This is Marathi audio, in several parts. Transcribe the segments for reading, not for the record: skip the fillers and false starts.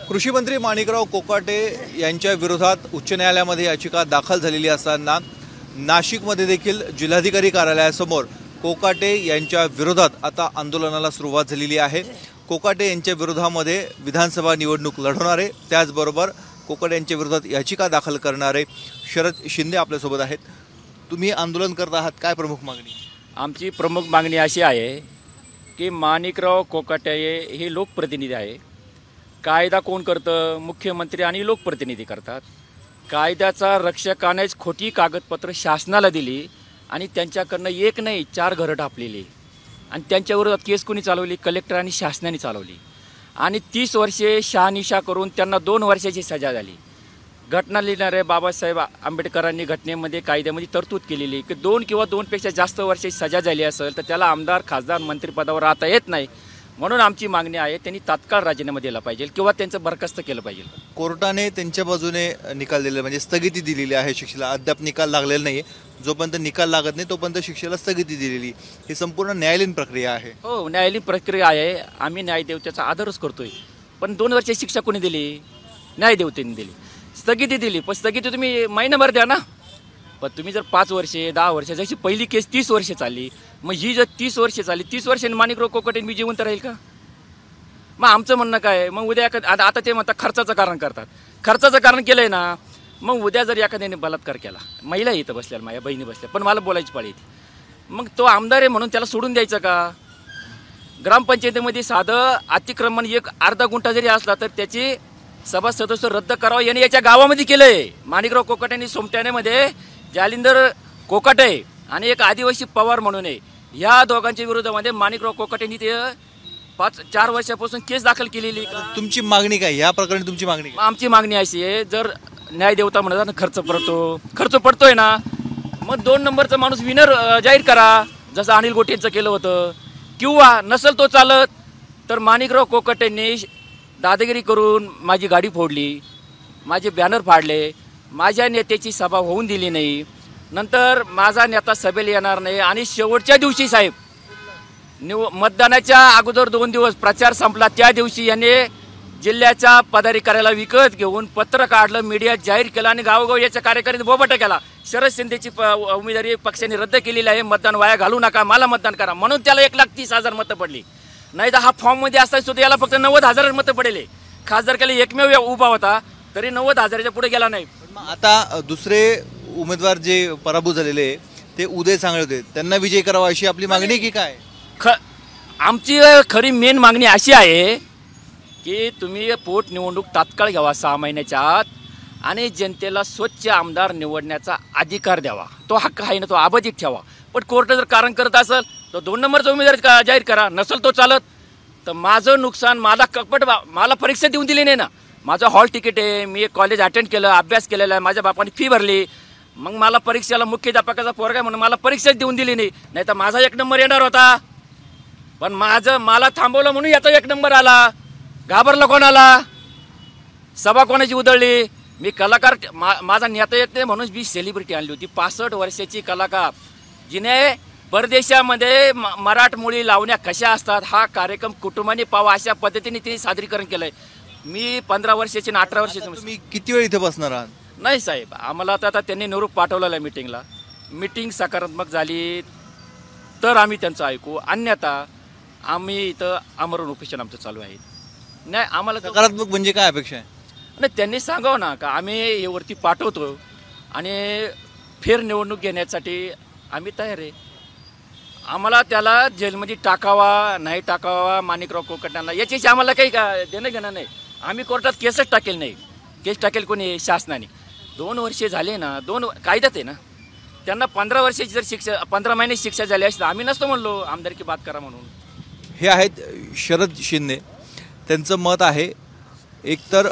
कृषी मंत्री माणिकराव कोकाटे यांच्या विरोधात उच्च न्यायालयामध्ये याचिका दाखल झालेली असताना नाशिकमध्ये देखील जिल्हाधिकारी कार्यालयासमोर कोकाटे यांच्या विरोधात आता आंदोलनाला सुरुवात झालेली आहे। कोकाटे यांच्या विरोधामध्ये विधानसभा निवडणूक लढवणारे त्याचबरोबर कोकाटे यांच्या विरोधात याचिका दाखल करणारे शरद शिंदे आपल्यासोबत आहेत। तुम्ही आंदोलन करत आहात, काय प्रमुख मागणी? आमची प्रमुख मागणी अशी आहे की माणिकराव कोकाटे हे लोकप्रतिनिधी आहे। कायदा कोण करतं? मुख्यमंत्री आणि लोकप्रतिनिधी करतात। कायद्याचा रक्षकानेच खोटी कागदपत्र शासनाला दिली आणि त्यांच्याकडनं एक नाही 4 घरं ढापलेली आणि त्यांच्या विरोधात केस कोणी चालवली? कलेक्टर आणि शासनाने चालवली आणि 30 वर्षे शहानिशा करून त्यांना 2 वर्षाची सजा झाली। घटना लिहिणारे बाबासाहेब आंबेडकरांनी घटनेमध्ये कायद्यामध्ये तरतूद केलेली की 2 किंवा 2 पेक्षा जास्त वर्षाची सजा झाली असेल तर त्याला आमदार खासदार मंत्रिपदावर राहता येत नाही। म्हणून आमची मागणी आहे त्यांनी तात्काळ राजीनामा दिला पाहिजे किंवा त्यांचं बरखास्त केलं पाहिजे। कोर्टाने त्यांच्या बाजूने निकाल दिलेला म्हणजे स्थगिती दिलेली आहे शिक्षेला। अद्याप निकाल लागलेला नाही, जोपर्यंत निकाल लागत नाही तोपर्यंत शिक्षेला स्थगिती दिलेली ही संपूर्ण न्यायालयीन प्रक्रिया आहे। हो, न्यायालयीन प्रक्रिया आहे। आम्ही न्यायदेवतेचा आदरच करतोय, पण 2 वर्षाची शिक्षा कोणी दिली? न्यायदेवतेने दिली। स्थगिती दिली, पण स्थगिती तुम्ही महिनाभर द्या ना। पण तुम्ही जर 5 वर्षे 10 वर्षे, जशी पहिली केस 30 वर्षे चालली, मग ही जर 30 वर्षे चालली, 30 वर्षांनी माणिकराव कोकाटे मी जिवंत राहील का? मग आमचं म्हणणं काय? मग उद्या आता ते म्हणतात खर्चाचं कारण करतात। खर्चाचं कारण केलंय ना, मग उद्या जर एखाद्याने बलात्कार केला, महिला इथं बसल्या, माझ्या बहिणी बसल्या, पण मला बोलायची पाळी येते, मग तो आमदार आहे म्हणून त्याला सोडून द्यायचं का? ग्रामपंचायतीमध्ये साधं अतिक्रमण 1 अर्धा गुंठा जरी असला तर त्याची सभा सदस्य रद्द करावं यांनी याच्या गावामध्ये केलंय। माणिकराव कोकाटेंनी सोमट्यानेमध्ये जालिंदर कोकाटे आणि एक आदिवासी पवार म्हणून आहे, या दोघांच्या विरोधामध्ये माणिकराव कोकाटेंनी ते 4 वर्षापासून केस दाखल केलेली। तुमची मागणी काय या प्रकरणी? तुमची मागणी? आमची मागणी अशी आहे, जर न्यायदेवता म्हणतात खर्च पडतोय ना, मग 2 नंबरचा माणूस विनर जाहीर करा, जसं अनिल गोटेंचं केलं होतं। किंवा नसल तो चालत तर माणिकराव कोकाटेंनी दादागिरी करून माझी गाडी फोडली, माझे बॅनर फाडले, माझ्या नेत्याची सभा होऊन दिली नाही, नंतर माझा नेता सभेला येणार नाही आणि शेवटच्या दिवशी साहेब मतदानाच्या अगोदर 2 दिवस प्रचार संपला, त्या दिवशी यांनी जिल्ह्याच्या पदाधिकाऱ्याला विकत घेऊन पत्र काढलं, मीडियात जाहीर केलं आणि गावोगाव याच्या कार्यकर्त्यांनी बोबाटा केला। शरद शिंदेची उमेदवारी पक्षाने रद्द केलेली आहे, मतदान वाया घालू नका, मला मतदान करा, म्हणून त्याला 1,30,000 मतं पडली। नाही तर हा फॉर्म मध्ये असता सुद्धा याला फक्त 90,000 मतं पडले। खासदार केले एकमेव उभा होता तरी 90,000च्या पुढे गेला नाही। आता दुसरे उमेदवार जे पराभूत झालेले ते उदय सांगळे होते, त्यांना विजय करावा अशी आपली मागणी की काय? आमची खरी मेन मागणी अशी आहे की तुम्ही पोटनिवडणूक तात्काळ घ्यावा 6 महिन्याच्या आत आणि जनतेला स्वच्छ आमदार निवडण्याचा अधिकार द्यावा। तो हक्क आहे ना, तो अबाधित ठेवा। पण कोर्ट जर कारण करत असेल तर 2 नंबरचा उमेदवार जाहीर करा, नसल तो चालत तर माझं नुकसान, मला परीक्षा देऊन दिली नाही ना, माझं हॉल तिकीट आहे, मी कॉलेज अटेंड केलं, अभ्यास केलेला आहे, माझ्या बापाने फी भरली, मग मला परीक्षेला मुख्याध्यापकाचा पोरगा म्हणून मला परीक्षा देऊन दिली नाही तर माझा 1 नंबर येणार होता। पण मला थांबवलं म्हणून याचा 1 नंबर आला। घाबरला कोणाला? सभा कोणाची उधळली? मी कलाकार, माझा नेता येत नाही म्हणून मी सेलिब्रिटी आणली होती, 65 वर्षाची कलाकार, जिने परदेशामध्ये मराठमोळी लावण्या कशा असतात हा कार्यक्रम कुटुंबाने पावा अशा पद्धतीने तिने सादरीकरण केलंय। मी 15 वर्षाची आणि 18 वर्षाची। तुम्ही किती वेळ इथे बसणार आहात? नाही साहेब, आम्हाला आता त्यांनी निरोप पाठवलेला आहे मीटिंगला, मीटिंग सकारात्मक झाली तर आम्ही त्यांचं ऐकू, अन्यथा आम्ही इथं आमरण उपोषण आमचं चालू आहे। नाही, आम्हाला सकारात्मक म्हणजे काय अपेक्षा आहे? नाही, त्यांनी सांगावं ना का आम्ही वरती पाठवतो आणि फेर निवडणूक घेण्यासाठी आम्ही तयार आहे। आम्हाला त्याला जेलमध्ये टाकावा नाही टाकावा माणिकराव कोकाटेंना याच्याशी आम्हाला काही देणं घेणं नाही। आम्ही कोर्टात केसच टाकेल नाही, केस टाकेल कोणी? शासनाने। 2 वर्षे झाले ना, 2 कायद्यात आहे ना, त्यांना 15 वर्षाची जर शिक्षा 15 महिने शिक्षा झाली असती आम्ही नसतो म्हणलो आमदारकी बाद करा म्हणून। हे आहेत शरद शिंदे, त्यांचं मत आहे एकतर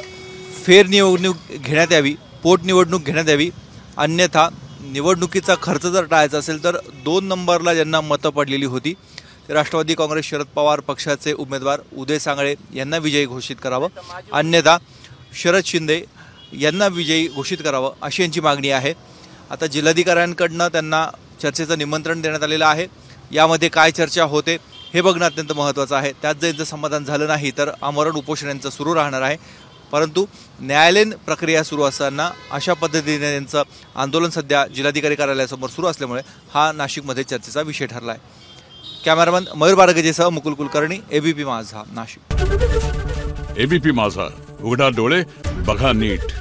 फेर निवडणूक घेण्यात यावी, पोटनिवडणूक घेण्यात यावी, अन्यथा निवडणुकीचा खर्च जर टाळायचा असेल तर 2 नंबरला ज्यांना मतं पडलेली होती ते राष्ट्रवादी काँग्रेस शरद पवार पक्षाचे उमेदवार उदय सांगळे यांना विजयी घोषित करावं, अन्यथा शरद शिंदे यांना विजयी घोषित करावं अशी यांची मागणी आहे। आता जिल्हाधिकाऱ्यांकडनं त्यांना चर्चेचं निमंत्रण देण्यात आलेलं आहे। यामध्ये काय चर्चा होते हे बघणं अत्यंत महत्त्वाचं आहे। त्यात जर समाधान झालं नाही तर आमरण उपोषण यांचं सुरू राहणार आहे। परंतु न्यायालयीन प्रक्रिया सुरू असताना अशा पद्धतीने त्यांचं आंदोलन सध्या जिल्हाधिकारी कार्यालयासमोर सुरू असल्यामुळे हा नाशिकमध्ये चर्चेचा विषय ठरला आहे. कॅमेरामन मयूर बारगजेसह मुकुल कुलकर्णी, एबीपी माझा, नाशिक. एबीपी माझा, उघडा डोळे बघा नीट.